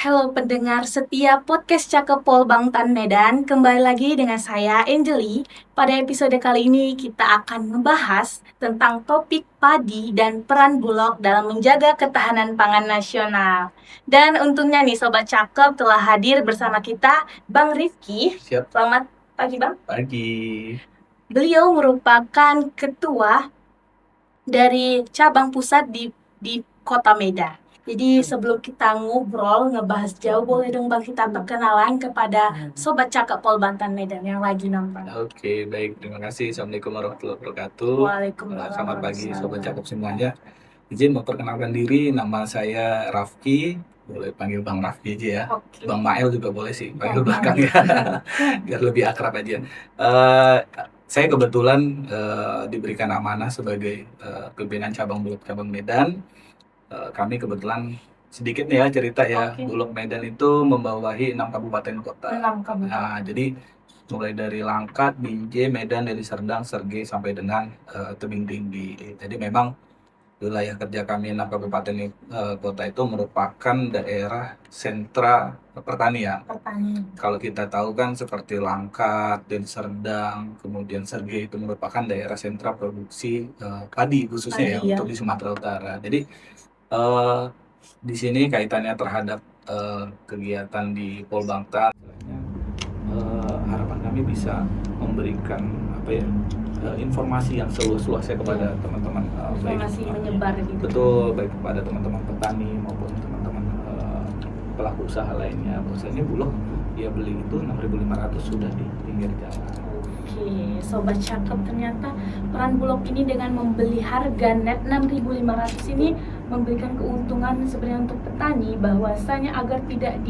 Halo pendengar setia podcast Cakep Polbangtan Medan, kembali lagi dengan saya Angeli. Pada episode kali ini kita akan membahas tentang topik padi dan peran Bulog dalam menjaga ketahanan pangan nasional. Dan untungnya nih Sobat Cakep telah hadir bersama kita Bang Rifki. Siap. Selamat pagi Bang. Pagi. Beliau merupakan ketua dari cabang pusat di Kota Medan. Jadi sebelum kita ngobrol, ngebahas jauh, boleh dong Bang kita perkenalan kepada Sobat Cakep Polbantan Medan yang lagi nonton. Oke, baik. Terima kasih. Assalamualaikum warahmatullahi wabarakatuh. Waalaikumsalam. Selamat pagi, Sobat Cakep semuanya. Izin memperkenalkan diri, nama saya Rafki. Boleh panggil Bang Rafki aja ya. Oke. Bang Mael juga boleh sih, panggil Bang belakang ya. Biar lebih akrab aja. Saya kebetulan diberikan amanah sebagai pimpinan cabang Bulog Cabang Medan. Kami kebetulan sedikit nih ya cerita ya. Oke. Bulog Medan itu membawahi 6 kabupaten kota. 6 kabupaten. Nah, jadi mulai dari Langkat, Binjai, Medan, Deli Serdang, Sergei sampai dengan Tebing Tinggi. Jadi memang wilayah kerja kami 6 kabupaten kota itu merupakan daerah sentra pertanian. Kalau kita tahu kan seperti Langkat, Deli Serdang, kemudian Sergei itu merupakan daerah sentra produksi padi khususnya Padi, ya. untuk di Sumatera Utara. Jadi di sini kaitannya terhadap kegiatan di Polbangtan, harapan kami bisa memberikan informasi yang seluas-luasnya kepada teman-teman, Informasi menyebar gitu. Betul, baik kepada teman-teman petani maupun teman-teman pelaku usaha lainnya. Bahwasanya Bulog ya beli itu 6.500 sudah di pinggir jalan. Oke, Sobat Cakep, ternyata peran Bulog ini dengan membeli harga net 6.500 ini memberikan keuntungan sebenarnya untuk petani, bahwasanya agar tidak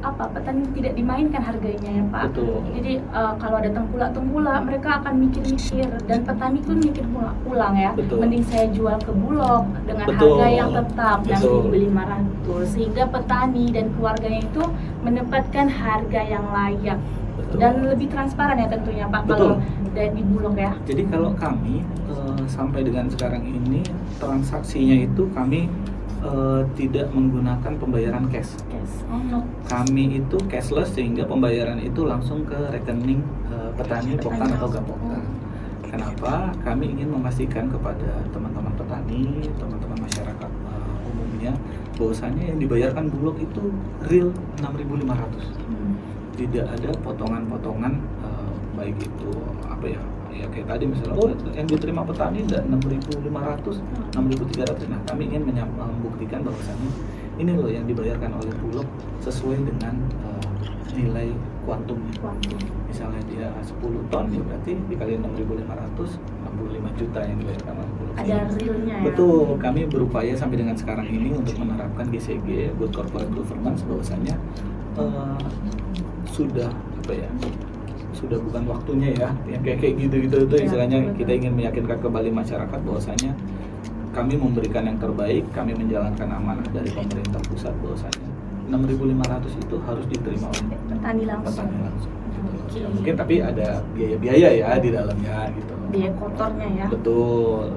petani tidak dimainkan harganya ya Pak. Betul. Jadi kalau ada tengkulak mereka akan mikir-mikir, dan petani pun mikir pulang ya. Betul. Mending saya jual ke Bulog dengan Betul. harga yang tetap Betul. 6.500, sehingga petani dan keluarganya itu mendapatkan harga yang layak. Betul. Dan lebih transparan ya tentunya Pak. Betul. Kalau dari Bulog ya. Jadi kalau kami sampai dengan sekarang ini transaksinya itu kami tidak menggunakan pembayaran cash. Oh, no. Kami itu cashless, sehingga pembayaran itu langsung ke rekening petani Poktan atau Gapoktan. Kenapa? Kami ingin memastikan kepada teman-teman petani, teman-teman masyarakat umumnya, bahwasanya yang dibayarkan Bulog itu real 6.500. Tidak ada potongan-potongan, baik itu ya kayak tadi misalnya yang diterima petani dan 6.500, 6.300. Nah, kami ingin membuktikan bahwasannya ini loh yang dibayarkan oleh Bulog sesuai dengan nilai kuantumnya. Misalnya dia 10 ton, ya berarti dikali 6.500, 65 juta yang dibayarkan oleh Bulog. Ada realnya ya. Betul, kami berupaya sampai dengan sekarang ini untuk menerapkan GCG, Good Corporate Governance, bahwasanya sudah bukan waktunya ya yang kayak gitu itu istilahnya. Kita ingin meyakinkan kembali masyarakat bahwasanya kami memberikan yang terbaik, kami menjalankan amanah dari pemerintah pusat, bahwasanya 6.500 itu harus diterima oleh Petani langsung. Ya, mungkin tapi ada biaya-biaya ya di dalamnya gitu. Biaya kotornya ya. Betul.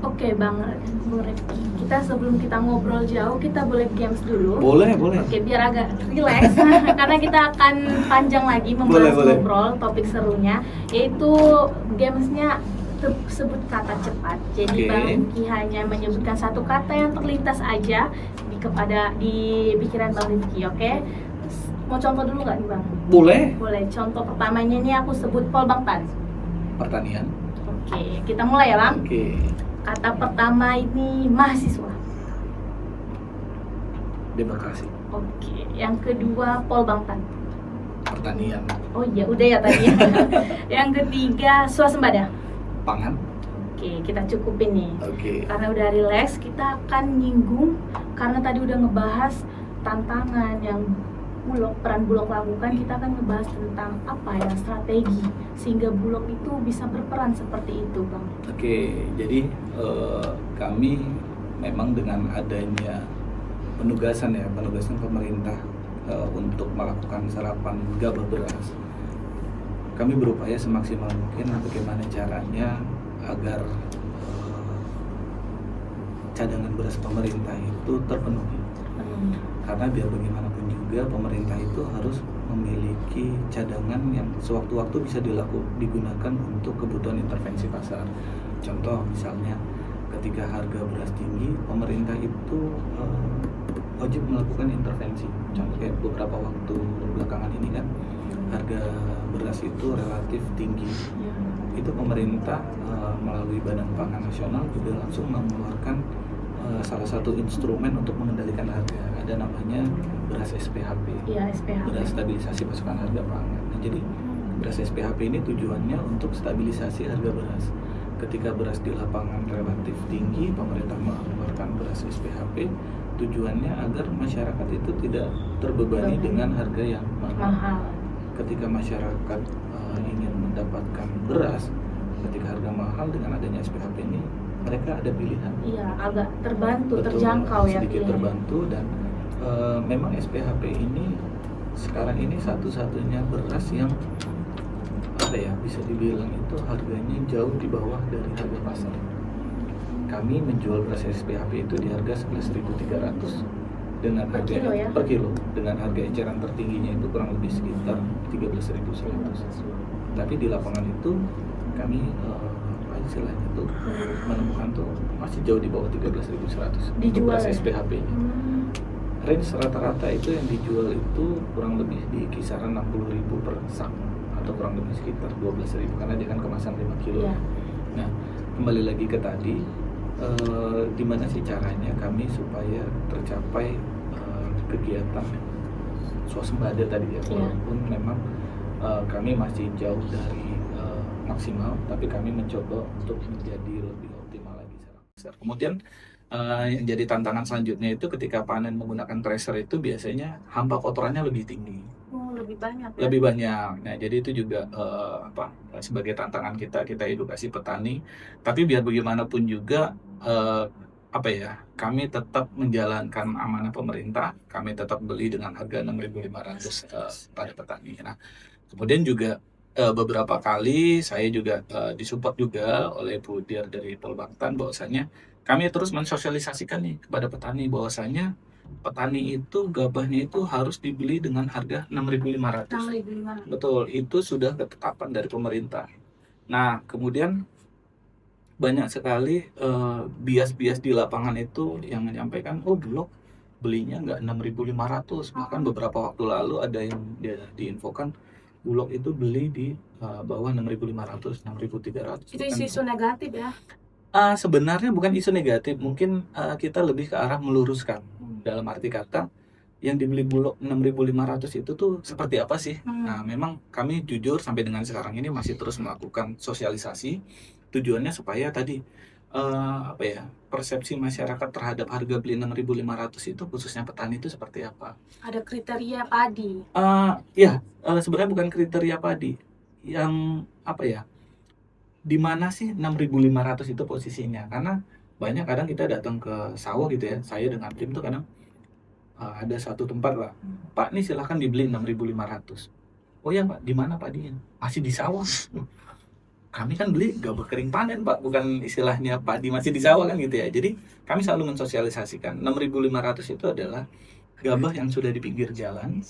Oke Bang Rifki, kita sebelum kita ngobrol jauh, kita boleh games dulu. Boleh. Oke, biar agak rileks karena kita akan panjang lagi membahas ngobrol topik serunya, yaitu gamesnya sebut kata cepat. Jadi Bang Rifki hanya menyebutkan satu kata yang terlintas aja di pikiran Bang Rifki, oke? Mau contoh dulu nggak nih Bang? Boleh. Contoh pertamanya ini aku sebut Polbangtan. Pertanian. Oke, kita mulai ya Bang. Oke. Kata pertama ini mahasiswa. Demokrasi. Oke, yang kedua Polbangtan. Pertanian. Oh iya, udah ya tadi. Yang ketiga swasembada. Pangan. Oke, kita cukupin nih. Oke. Karena udah relax, kita akan nyinggung, karena tadi udah ngebahas tantangan yang peran Bulog lakukan. Kita akan ngebahas tentang strategi sehingga Bulog itu bisa berperan seperti itu, Bang. Oke, jadi kami memang dengan adanya penugasan pemerintah untuk melakukan serapan gabah beras, kami berupaya semaksimal mungkin bagaimana caranya agar cadangan beras pemerintah itu terpenuhi. Karena biar bagaimanapun juga pemerintah itu harus memiliki cadangan yang sewaktu-waktu bisa digunakan untuk kebutuhan intervensi pasar. Contoh misalnya ketika harga beras tinggi, pemerintah itu wajib melakukan intervensi. Contoh kayak beberapa waktu belakangan ini kan harga beras itu relatif tinggi. Itu pemerintah melalui Badan Pangan Nasional juga langsung mengeluarkan salah satu instrumen untuk mengendalikan harga. Ada namanya beras SPHP, beras stabilisasi pasokan harga pangan. Nah, jadi beras SPHP ini tujuannya untuk stabilisasi harga beras. Ketika beras di lapangan relatif tinggi, pemerintah mengeluarkan beras SPHP, tujuannya agar masyarakat itu tidak terbebani dengan harga yang mahal. Ketika masyarakat ingin mendapatkan beras, ketika harga mahal, dengan adanya SPHP ini, mereka ada pilihan. Iya, agak terbantu, betul, terjangkau ya. Sedikit terbantu dan memang SPHP ini sekarang ini satu-satunya beras yang bisa dibilang itu harganya jauh di bawah dari harga pasar. Kami menjual beras SPHP itu di harga 11.300 dengan harga per kilo, dengan harga eceran tertingginya itu kurang lebih sekitar 13.100. Tapi di lapangan itu kami istilahnya tuh menemukan tuh masih jauh di bawah 13.100 dijual beras SPHP-nya. Range rata-rata itu yang dijual itu kurang lebih di kisaran 60.000 per sak atau kurang lebih sekitar 12.000 karena dia kan kemasan 5 kilo. Nah, kembali lagi ke tadi, gimana sih caranya kami supaya tercapai kegiatan swasembada tadi ya, walaupun memang kami masih jauh dari maksimal, tapi kami mencoba untuk menjadi lebih optimal lagi. Kemudian yang jadi tantangan selanjutnya itu ketika panen menggunakan thresher itu biasanya hamba kotorannya lebih tinggi. Lebih banyak. Ya? Lebih banyak. Nah, jadi itu juga sebagai tantangan kita edukasi petani. Tapi biar bagaimanapun juga kami tetap menjalankan amanah pemerintah. Kami tetap beli dengan harga 6.500 pada petani. Nah, kemudian juga beberapa kali saya juga disupport juga oleh Bu Dir dari Polbangtan bahwasanya kami terus mensosialisasikan nih kepada petani bahwasanya petani itu gabahnya itu harus dibeli dengan harga 6.500. Betul, itu sudah ketetapan dari pemerintah. Nah, kemudian banyak sekali bias-bias di lapangan itu yang menyampaikan Bulog belinya nggak 6.500. Bahkan beberapa waktu lalu ada yang diinfokan Bulog itu beli di bawah 6.500, 6.300. Itu isu negatif ya? Sebenarnya bukan isu negatif, mungkin kita lebih ke arah meluruskan. Dalam arti kata, yang dibeli Bulog 6.500 itu tuh seperti apa sih? Nah, memang kami jujur sampai dengan sekarang ini masih terus melakukan sosialisasi. Tujuannya supaya tadi persepsi masyarakat terhadap harga beli 6.500 itu khususnya petani itu seperti apa? Ada kriteria padi? Sebenarnya bukan kriteria padi. Yang di mana sih 6.500 itu posisinya? Karena banyak kadang kita datang ke sawah gitu ya. Saya dengan tim tuh kadang ada satu tempat lah. Pak, nih silahkan dibeli 6.500. Oh ya Pak, di mana padinya? Masih di sawah. Kami kan beli gabah kering panen Pak, bukan istilahnya padi masih di sawah kan gitu ya. Jadi kami selalu mensosialisasikan 6.500 itu adalah gabah yang sudah di pinggir jalan,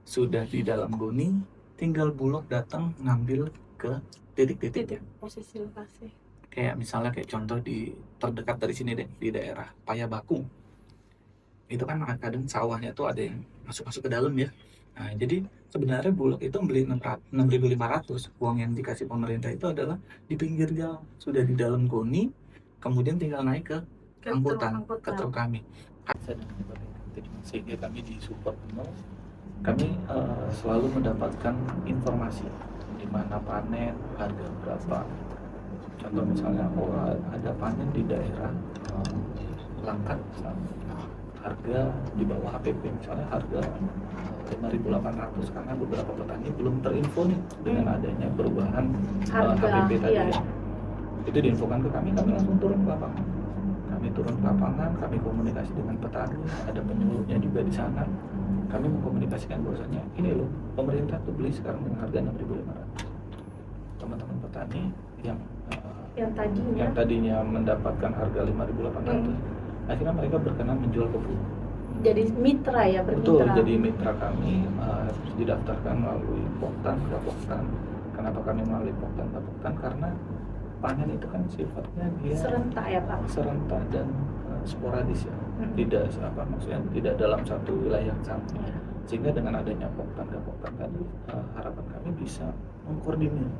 sudah di dalam goni, tinggal Bulog datang ngambil ke titik-titik posisi lokasi. Kayak misalnya kayak contoh di terdekat dari sini deh, di daerah Payabaku. Itu kan kadang sawahnya tuh ada yang masuk-masuk ke dalam ya. Nah, jadi sebenarnya Bulog itu beli 6.500. Uang yang dikasih pemerintah itu adalah di pinggir jalan, sudah di dalam goni, kemudian tinggal naik ke angkutan, ke truk kami. Sehingga kami disupport penuh. Kami selalu mendapatkan informasi di mana panen, harga berapa. Contoh misalnya ada panen di daerah Langkat misalnya, harga di bawah HPP misalnya harga 5.800 karena beberapa petani belum terinfo nih dengan adanya perubahan HPP tadi ya. Itu diinfokan ke kami langsung turun ke lapangan. Kami turun ke lapangan, kami komunikasi dengan petani, ada penyuluhnya juga di sana. Kami mengkomunikasikan bahwasanya ini loh, pemerintah tuh beli sekarang dengan harga 6.500. Teman-teman petani yang tadinya mendapatkan harga 5.800, akhirnya mereka berkenan menjual ke Bulog. jadi mitra ya, Betul, bermitra. jadi mitra kami harus didaftarkan melalui Poktan, Gapoktan. Kenapa kami melalui Poktan, Gapoktan? Karena panen itu kan sifatnya dia Serentak ya Pak. serentak dan sporadis ya. Tidak maksudnya tidak dalam satu wilayah yang sama. Ya. Sehingga dengan adanya Poktan, Gapoktan tadi harapan kami bisa mengkoordinir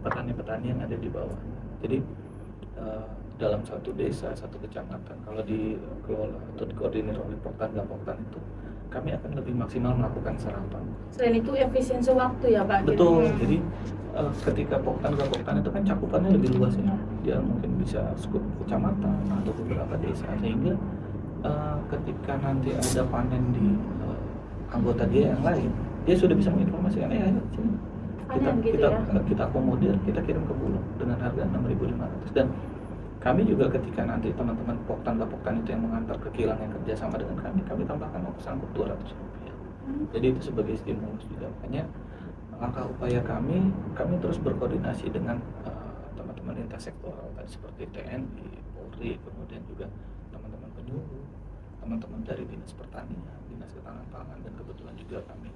petani-petani yang ada di bawah. Jadi dalam satu desa, satu kecamatan, kalau dikelola atau dikoordinir oleh Poktan, Gapoktan itu, kami akan lebih maksimal melakukan serapan. Selain itu efisiensi waktu ya Pak. Betul, Gitu. jadi ketika Poktan, Gapoktan itu kan cakupannya lebih luas ya. Dia mungkin bisa skup kecamatan atau beberapa desa, sehingga ketika nanti ada panen di anggota dia yang lain, dia sudah bisa menginformasikan, ayo sini. Kita akomodir, kita kirim ke Bulog dengan harga 6.500. Dan kami juga ketika nanti teman-teman Poktan Gapoktan itu yang mengantar ke kilang yang kerjasama dengan kami tambahkan ongkos angkut Rp200. Jadi itu sebagai stimulus juga. Makanya langkah upaya kami terus berkoordinasi dengan teman-teman intersektoral tadi seperti TNI, Polri, kemudian juga teman-teman penyuluh, teman-teman dari Dinas Pertanian, Dinas Ketahanan Pangan, dan kebetulan juga kami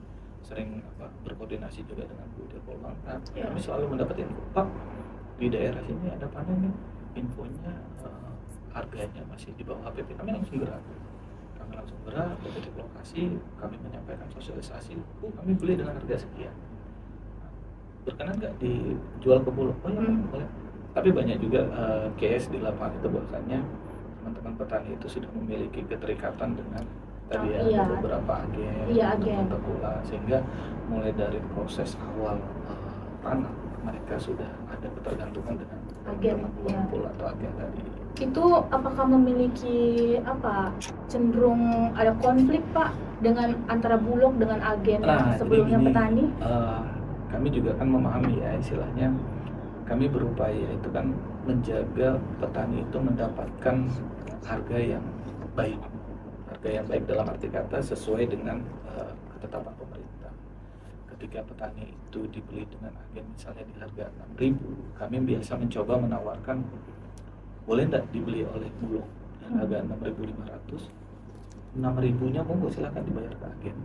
sering berkoordinasi juga dengan Bu Dirpol Bangtan. Kami selalu mendapat info, Pak, di daerah sini ada panen nih, infonya harganya masih di bawah HPP. Kami langsung gerak ke titik lokasi, kami menyampaikan sosialisasi, kami beli dengan harga sekian, berkenan nggak dijual ke Bulog? Oh ya boleh. Tapi banyak juga case di lapangan itu bahwasannya teman-teman petani itu sudah memiliki keterikatan dengan tadi beberapa agen pula, sehingga mulai dari proses awal tanam mereka sudah ada ketergantungan dengan agen pula atau agen tadi. Itu apakah memiliki cenderung ada konflik Pak dengan antara Bulog dengan agen sebelumnya petani? Kami juga kan memahami ya, istilahnya kami berupaya itu kan menjaga petani itu mendapatkan harga yang baik dalam arti kata sesuai dengan ketetapan pemerintah. Ketika petani itu dibeli dengan agen misalnya di harga 6.000, kami biasa mencoba menawarkan boleh tidak dibeli oleh Bulog dengan harga 6.500, 6.000-nya monggo silakan dibayar ke agen.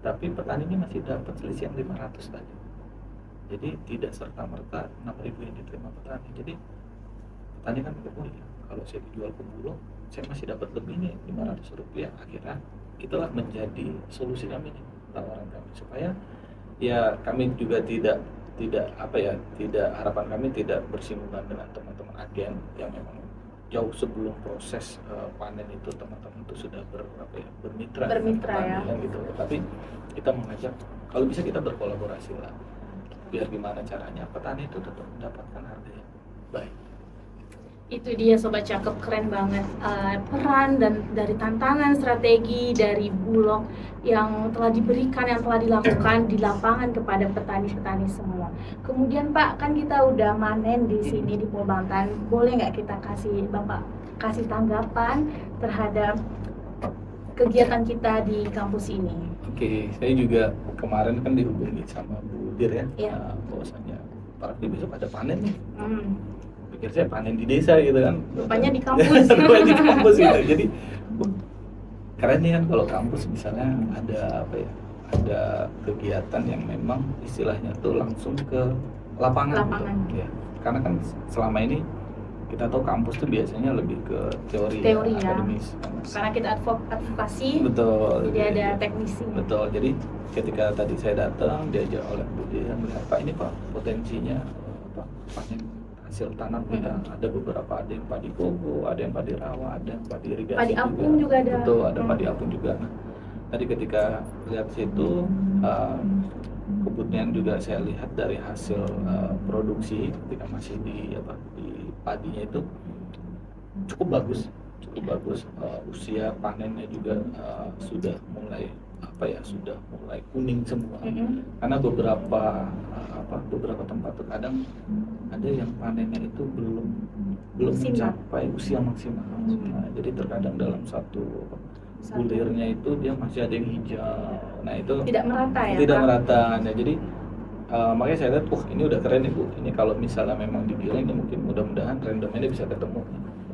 Tapi petaninya masih dapat selisih yang 500 tadi. Jadi tidak serta-merta 6.000 yang diterima petani. Jadi petani kan pikir, oh iya, kalau saya dijual ke Bulog, saya masih dapat lebih nih, Rp500. Akhirnya itulah menjadi solusi kami nih, tawaran kami, supaya ya kami juga tidak harapan kami tidak bersinggungan dengan teman-teman agen yang memang jauh sebelum proses panen itu teman-teman itu sudah bermitra ya gitu. Tapi kita mengajak kalau bisa kita berkolaborasi lah, biar gimana caranya petani itu tetap mendapatkan harga yang baik. Itu dia Sobat Cakep, keren banget peran dan dari tantangan strategi dari Bulog yang telah diberikan, yang telah dilakukan di lapangan kepada petani-petani semua. Kemudian Pak, kan kita udah manen di sini di Pol Bangtan, boleh nggak kita Bapak kasih tanggapan terhadap kegiatan kita di kampus ini? Oke, saya juga kemarin kan dihubungi sama Bu Dir ya, bahwasanya Pak Raffi besok ada panen nih. Pikir saya panen di desa gitu kan, rupanya di kampus. di kampus gitu. Jadi keren nih kan kalau kampus misalnya ada ada kegiatan yang memang istilahnya tuh langsung ke lapangan. Gitu. Ya. Karena kan selama ini kita tahu kampus tuh biasanya lebih ke teori ya, akademis. Karena kita advokasi. Betul. Jadi ada teknisi. Betul. Jadi ketika tadi saya datang diajak oleh Bu Dia melihat Pak ini Pak potensinya panen hasil tanam kita ada beberapa, ada yang padi kogo, ada yang padi rawa, ada yang padi irigasi, padi apung juga ada. Betul, ada padi apung juga. Nah, tadi ketika lihat situ kemudian juga saya lihat dari hasil produksi ketika masih di padinya itu cukup bagus, usia panennya juga sudah mulai kuning semua. Karena beberapa tempat terkadang ada yang panennya itu belum mencapai usia maksimal. Nah, jadi terkadang dalam satu bulirnya itu dia masih ada yang hijau. Nah, itu tidak merata ya. Tidak merata. Nah, jadi makanya saya lihat, ini udah keren nih Bu. Ini kalau misalnya memang digiling ini mungkin mudah-mudahan rendemennya bisa ketemu.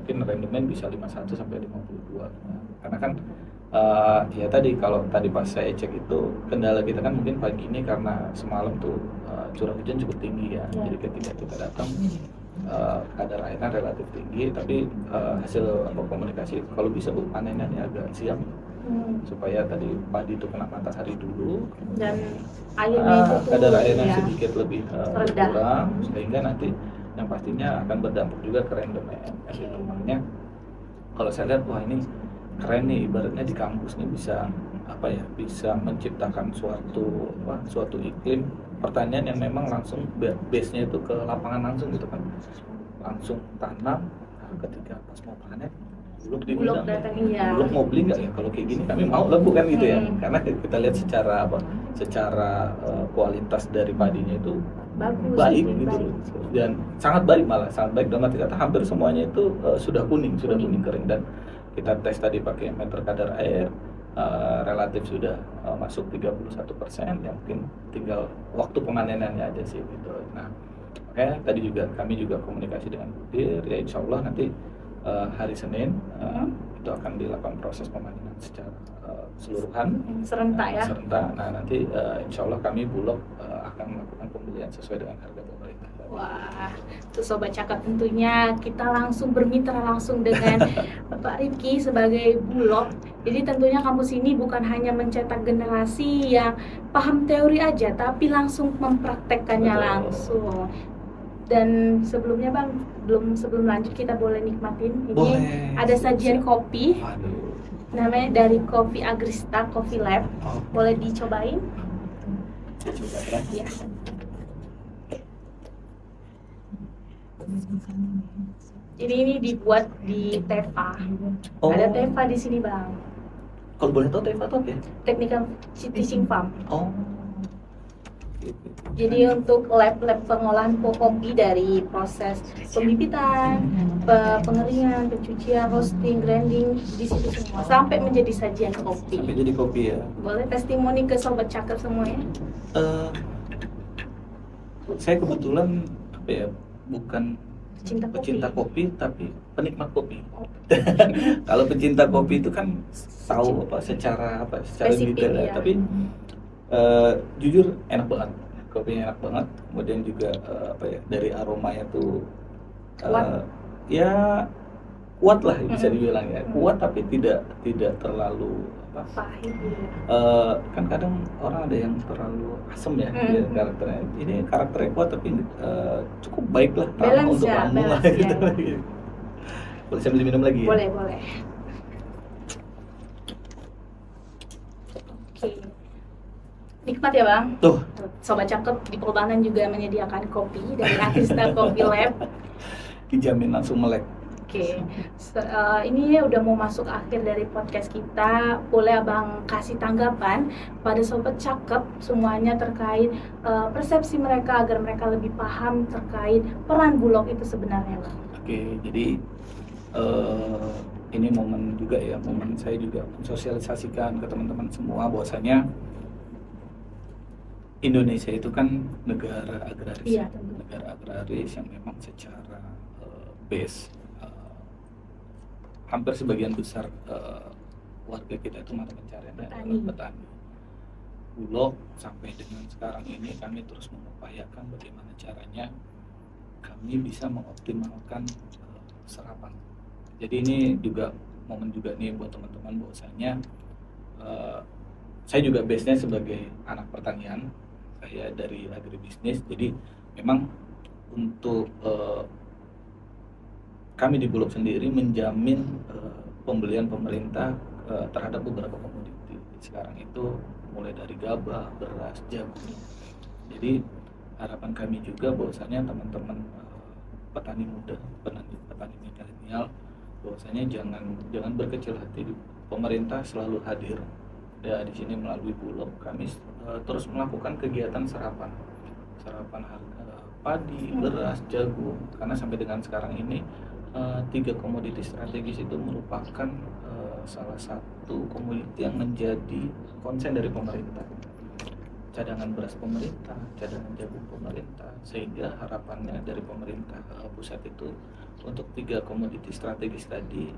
Mungkin rendemen bisa 51 sampai 52. Nah, karena kan Ya tadi kalau tadi pas saya cek itu kendala kita kan mungkin pagi ini karena semalam tuh curah hujan cukup tinggi ya. Jadi ketika kita datang kadar airnya relatif tinggi, tapi hasil komunikasi kalau bisa Bu panenannya agak siang supaya tadi padi itu kena matahari dulu dan airnya itu tuh kadar airnya ya, sedikit lebih rendah. berkurang sehingga nanti yang pastinya akan berdampak juga ke rendemen gitu. Makanya kalau saya lihat wah ini keren nih, ibaratnya di kampus nih bisa apa ya, bisa menciptakan suatu iklim pertanian yang memang langsung base-nya itu ke lapangan langsung gitu kan, langsung tanam. Ketika pas mau panen Bulog datang, iya. Bulog mau beli nggak ya, kalau kayak gini kami mau lah bukan gitu ya, karena kita lihat secara kualitas dari padinya itu baik gitu dan sangat baik, malah sangat baik dalam arti kata hampir semuanya itu sudah kuning kering. Dan kita tes tadi pakai meter kadar air relatif sudah masuk 31%, yang mungkin tinggal waktu pemanenannya aja sih gitu. Nah tadi kami juga komunikasi dengan Budir ya, insya Allah nanti hari Senin itu akan dilakukan proses pemanenan secara keseluruhan serentak ya. Nah nanti insya Allah kami Bulog akan melakukan pembelian sesuai dengan harga pemerintah. Wah, tuh Sobat Cakep, tentunya kita langsung bermitra langsung dengan Pak Rifki sebagai Bulog. Jadi tentunya kampus ini bukan hanya mencetak generasi yang paham teori aja, tapi langsung mempraktekkannya langsung. Dan sebelumnya Bang, sebelum lanjut kita boleh nikmatin ini. Boleh. Ada sajian kopi. Aduh. Namanya dari Kopi Agrista Coffee Lab. Boleh dicobain? Coba ya. Jadi ini dibuat di Teva. Ada Teva di sini Bang. Kalau boleh tahu Teva itu apa ya? Technical Teaching Farm. Jadi Hmm. untuk lab pengolahan kopi dari proses pembibitan, pengeringan, pencucian, roasting, grinding di situ semua sampai menjadi sajian kopi. Sampai jadi kopi ya. Boleh testimoni ke sobat cakep semuanya? Saya kebetulan bukan Pecinta pecinta kopi tapi penikmat kopi. Kalau pecinta kopi itu kan tahu secara Spesifik, detail ya. ya. Tapi jujur enak banget, kopinya enak banget. Kemudian juga dari aromanya tuh ya kuat lah bisa dibilang ya, kuat tapi tidak terlalu pahit. Kan kadang orang ada yang terlalu asam ya, dia karakternya. Ini karakternya kuat tapi cukup baik lah, ramah untuk lambung lah gitu. Ya. Boleh saya beli minum lagi ya? Boleh. Oke. Nikmat ya Bang? Tuh. Sobat Cakep di Polbanan juga menyediakan kopi dari Agrista Coffee Lab. Dijamin langsung melek. Oke. Ini udah mau masuk akhir dari podcast kita. Boleh Abang kasih tanggapan pada Sobat Cakep semuanya terkait persepsi mereka agar mereka lebih paham terkait peran Bulog itu sebenarnya Bang? Oke, jadi ini momen juga ya, momen saya juga mensosialisasikan ke teman-teman semua bahwasanya Indonesia itu kan negara agraris, iya, negara agraris yang memang secara base hampir sebagian besar warga kita itu mata pencariannya adalah petani. Bulog sampai dengan sekarang ini kami terus mengupayakan bagaimana caranya kami bisa mengoptimalkan serapan. Jadi ini juga momen juga nih buat teman-teman bahwasanya saya juga base-nya sebagai anak pertanian, saya dari agribisnis. Jadi memang untuk kami di Bulog sendiri menjamin pembelian pemerintah terhadap beberapa komoditi. Sekarang itu mulai dari gabah, beras, jagung. Jadi harapan kami juga bahwasanya teman-teman petani muda, petani milenial, bahwasanya jangan berkecil hati. Pemerintah selalu hadir. Ya, di sini melalui Bulog kami terus melakukan kegiatan serapan harga padi, beras, jagung, karena sampai dengan sekarang ini 3 komoditi strategis itu merupakan salah satu komoditi yang menjadi konsen dari pemerintah. Cadangan beras pemerintah, cadangan jagung pemerintah, sehingga harapannya dari pemerintah pusat itu untuk 3 komoditi strategis tadi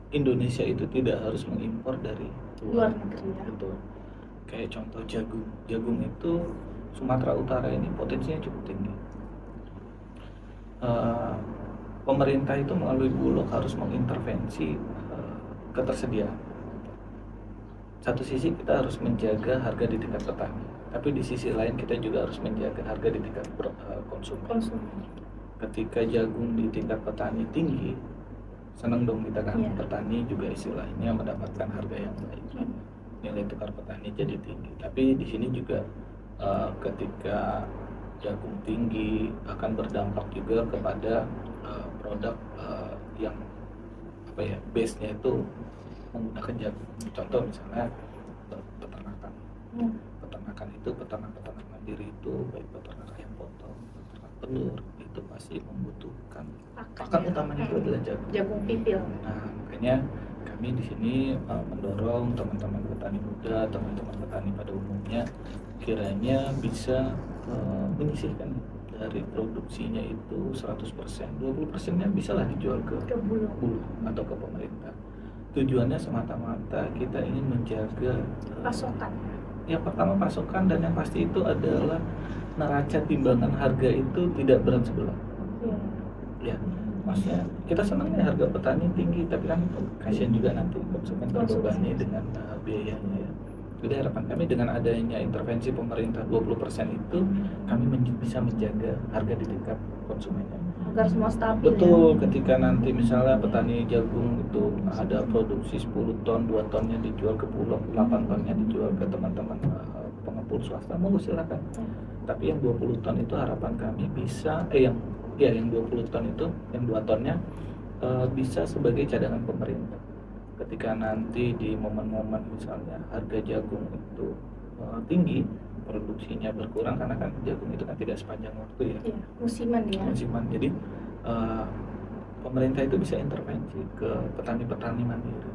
Indonesia itu tidak harus mengimpor dari luar negeri ya. Betul. Kayak contoh jagung. Jagung itu Sumatera Utara ini potensinya cukup tinggi. Pemerintah itu melalui Bulog harus mengintervensi ketersediaan. Satu sisi kita harus menjaga harga di tingkat petani, tapi di sisi lain kita juga harus menjaga harga di tingkat konsumen. Ketika jagung di tingkat petani tinggi, senang dong kita kan, petani juga istilahnya mendapatkan harga yang baik, nilai tukar petani jadi tinggi. Tapi di sini juga ketika jagung tinggi akan berdampak juga kepada produk yang base-nya itu menggunakan jagung. Contoh misalnya peternakan. Peternakan itu peternak mandiri itu baik peternak ayam potong, peternak telur itu pasti membutuhkan pakan utamanya itu adalah jagung pipil. Nah, makanya kami di sini mendorong teman-teman petani muda, teman-teman petani pada umumnya kiranya bisa menyisihkan dari produksinya itu 100%, 20%-nya bisalah dijual ke Bulog atau ke pemerintah. Tujuannya semata-mata kita ingin menjaga pasokan. Ya pertama pasokan, dan yang pasti itu adalah neraca timbangan harga itu tidak berat sebelah. Ya, maksudnya kita senangnya harga petani tinggi, tapi kan kasihan juga nanti konsumen terbebani dengan biayanya ya. Jadi harapan kami dengan adanya intervensi pemerintah 20% itu kami bisa menjaga harga di tingkat konsumennya agar semua stabil. Betul, ya? Ketika nanti misalnya petani jagung itu ada produksi 10 ton, 2 tonnya dijual ke Bulog, 8 tonnya dijual ke teman-teman pengepul swasta, mau silakan. Tapi yang 20 ton itu harapan kami bisa yang 20 ton itu, yang 2 tonnya bisa sebagai cadangan pemerintah. Ketika nanti di momen-momen misalnya harga jagung itu tinggi, produksinya berkurang karena kan jagung itu kan tidak sepanjang waktu ya. Musiman ya. Musiman. Jadi pemerintah itu bisa intervensi ke petani-petani mandiri,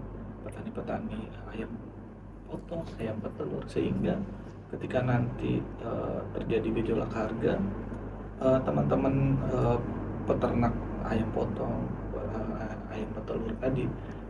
petani-petani ayam potong, ayam petelur, sehingga ketika nanti terjadi gejolak harga, teman-teman peternak ayam potong, ayam petelur tadi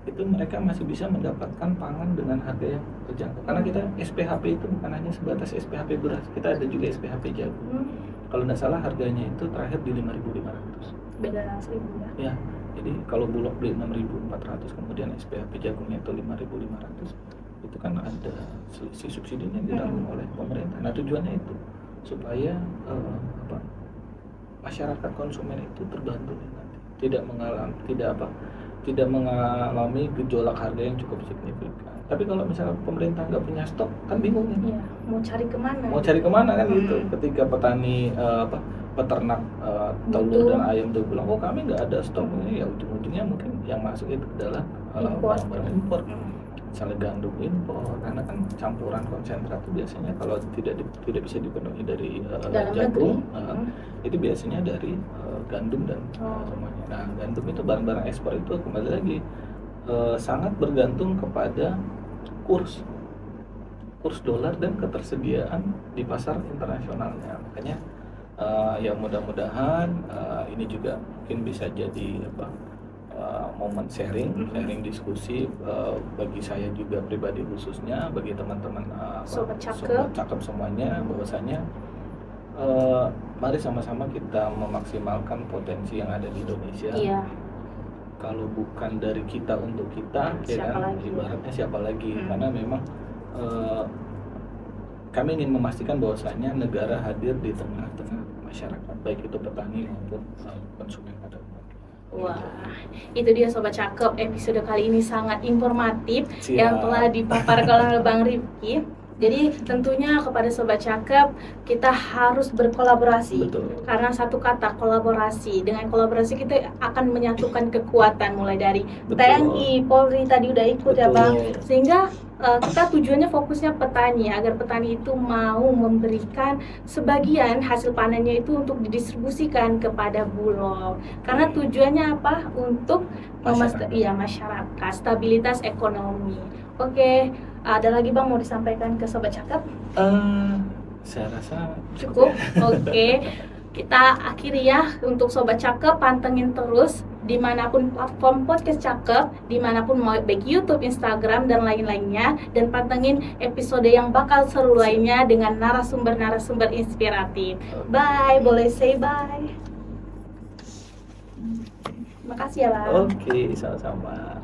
itu mereka masih bisa mendapatkan pangan dengan harga yang terjangkau. Karena kita SPHP itu bukan hanya sebatas SPHP beras, kita ada juga SPHP jagung. Kalau tidak salah harganya itu terakhir di 5.500. Beda 1.000 ya. Jadi kalau Bulog beli 6.400, kemudian SPHP jagungnya itu 5.500, itu kan ada selisih subsidinya yang ditanggung oleh pemerintah. Nah tujuannya itu supaya masyarakat konsumen itu terbantu nanti, tidak mengalami gejolak harga yang cukup signifikan. Tapi kalau misalnya pemerintah nggak punya stok, kan bingung ya. Mau cari kemana kan gitu. Ketika petani peternak telur dan ayam itu bilang, oh kami nggak ada stok ini, ya ujung-ujungnya mungkin yang masuk itu adalah barang-barang impor. Misalnya gandum impor, karena kan campuran konsentrat itu biasanya kalau tidak bisa dipenuhi dari jagung, itu biasanya dari gandum dan semuanya. Nah, gandum itu barang-barang ekspor itu kembali lagi sangat bergantung kepada kurs dolar dan ketersediaan di pasar internasionalnya. Makanya ya mudah-mudahan ini juga mungkin bisa jadi momen sharing diskusi bagi saya juga pribadi, khususnya bagi teman-teman sobat cakep semuanya, bahwasanya mari sama-sama kita memaksimalkan potensi yang ada di Indonesia. Iya. Kalau bukan dari kita untuk kita, ibaratnya siapa lagi? Karena memang kami ingin memastikan bahwasanya negara hadir di tengah-tengah masyarakat, baik itu petani maupun konsumen pada umumnya. Wah, itu dia Sobat Cakep, episode kali ini sangat informatif. Siap. Yang telah dipaparkan oleh Bang Rifki. Jadi tentunya kepada Sobat Cakep, kita harus berkolaborasi. Betul. Karena satu kata, kolaborasi. Dengan kolaborasi kita akan menyatukan kekuatan, mulai dari TNI, Polri tadi udah ikut. Betul. Ya Bang. Sehingga kita tujuannya fokusnya petani, agar petani itu mau memberikan sebagian hasil panennya itu untuk didistribusikan kepada Bulog. Karena tujuannya apa? Untuk masyarakat, stabilitas ekonomi. Oke, ada lagi Bang mau disampaikan ke Sobat Cakep? Saya rasa cukup. Oke. Kita akhiri ya. Untuk Sobat Cakep, pantengin terus dimanapun platform podcast cakep, dimanapun mau baik YouTube, Instagram, dan lain-lainnya. Dan pantengin episode yang bakal seru lainnya dengan narasumber-narasumber inspiratif. Bye, boleh say bye. Makasih ya, Bang. Oke, sama-sama.